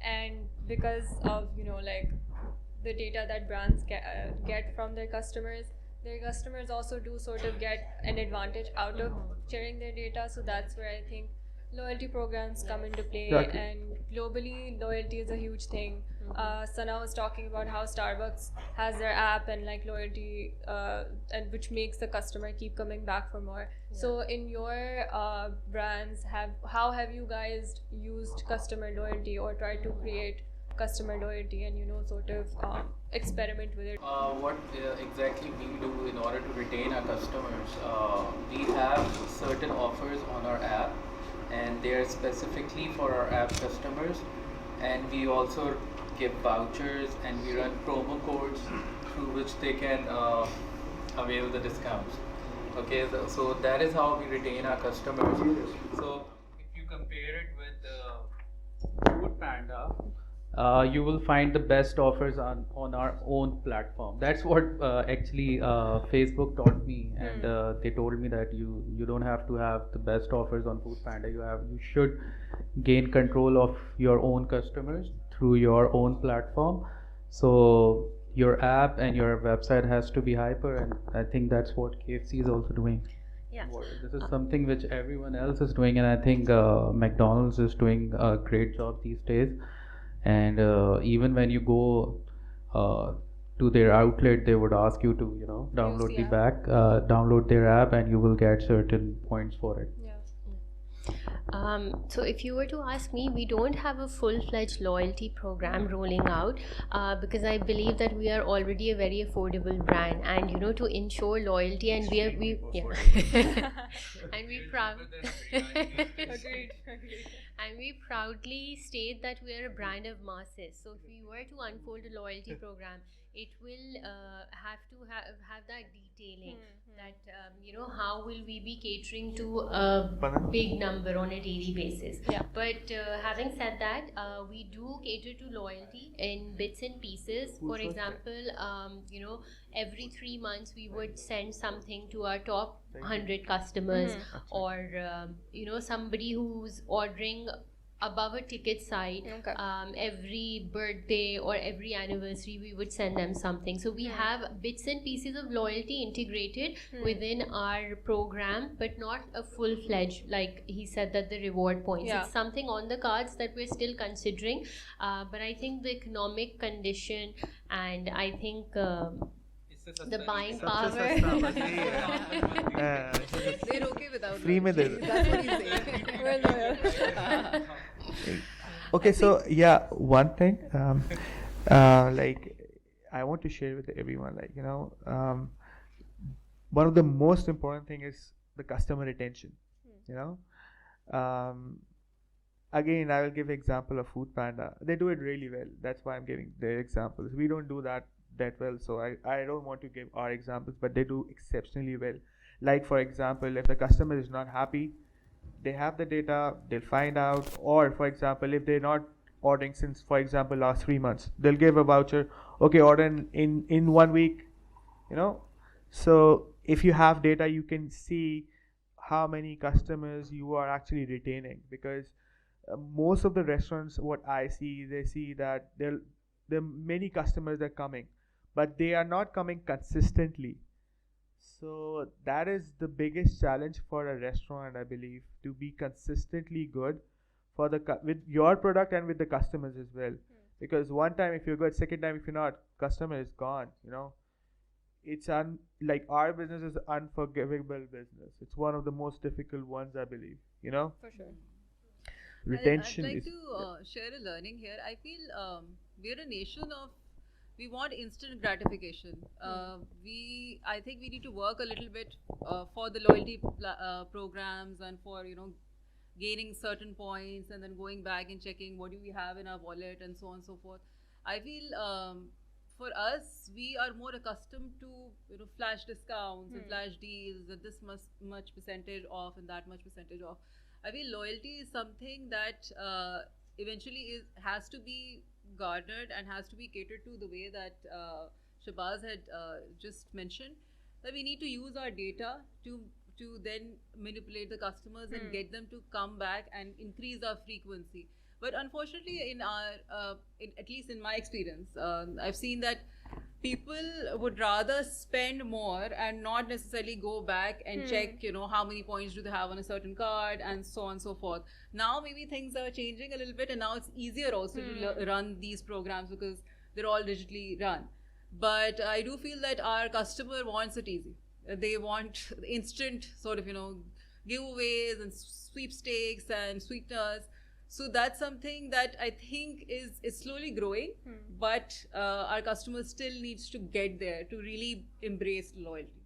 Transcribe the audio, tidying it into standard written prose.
and because of like the data that brands get from their customers also do sort of get an advantage out of sharing their data. So that's where I think loyalty programs come into play. Exactly. And globally, loyalty is a huge thing. Sana was talking about how Starbucks has their app and like loyalty, and which makes the customer keep coming back for more. So in your brands, how have you guys used customer loyalty or tried to create customer loyalty and sort of experiment with it? What exactly we do in order to retain our customers? We have certain offers on our app, and they are specifically for our app customers. And we also give vouchers, and we run promo codes through which they can avail the discounts. Okay, so that is how we retain our customers. So if you compare it with Food Panda, you will find the best offers on our own platform. That's what actually Facebook taught me, and they told me that you don't have to have the best offers on Food Panda. You should gain control of your own customers through your own platform. So your app and your website has to be hyper, and I think that's what KFC is also doing. Yeah. This is something which everyone else is doing, and I think McDonald's is doing a great job these days. And even when you go to their outlet, they would ask you to download download their app, and you will get certain points for it. So if you were to ask me, we don't have a full-fledged loyalty program rolling out because I believe that we are already a very affordable brand, and to ensure loyalty, and we and we proud Agreed. and we proudly state that we are a brand of masses. So if we were to unfold a loyalty program, it will have to have that detailing that how will we be catering to a big number on a daily basis. But having said that, we do cater to loyalty in bits and pieces. For example, every 3 months we would send something to our top 100 customers, or somebody who's ordering above a ticket site. Every birthday or every anniversary we would send them something. So we have bits and pieces of loyalty integrated within our program, but not a full-fledged, like he said, that the reward points. It's something on the cards that we're still considering, but I think the economic condition, and I think the buying power. They're okay without Free mein de do. That's what he's saying. We're loyal. Okay, so yeah, one thing, like I want to share with everyone, like one of the most important thing is the customer retention. Again, I will give example of Food Panda. They do it really well. That's why I'm giving their examples. We don't do that well, so I don't want to give our examples, but they do exceptionally well. Like for example, if the customer is not happy, they have the data, they'll find out. Or for example, if they're not ordering since, for example, last 3 months, they'll give a voucher. Okay, order in 1 week. So if you have data, you can see how many customers you are actually retaining, because most of the restaurants, what I see, they see that there are many customers that are coming, but they are not coming consistently. So that is the biggest challenge for a restaurant, I believe, to be consistently good for with your product and with the customers as well. Because one time if you're good, second time if you're not, customer is gone. It's like our business is unforgivable business. It's one of the most difficult ones, I believe. For sure. Retention I'd like is to share a learning here. I feel we're a nation of, we want instant gratification. I think we need to work a little bit for the loyalty programs, and for gaining certain points and then going back and checking what do we have in our wallet and so on and so forth. I feel for us, we are more accustomed to flash discounts and flash deals, that this much percentage off and that much percentage off. I feel loyalty is something that eventually has to be garnered and has to be catered to the way that Shahbaz had just mentioned. That we need to use our data to then manipulate the customers and get them to come back and increase our frequency. But unfortunately, in our, at least in my experience, I've seen that people would rather spend more and not necessarily go back and check, how many points do they have on a certain card and so on and so forth. Now maybe things are changing a little bit, and now it's easier also to run these programs because they're all digitally run. But I do feel that our customer wants it easy. They want instant sort of, giveaways and sweepstakes and sweeteners. So that's something that I think is slowly growing, but our customers still needs to get there to really embrace loyalty.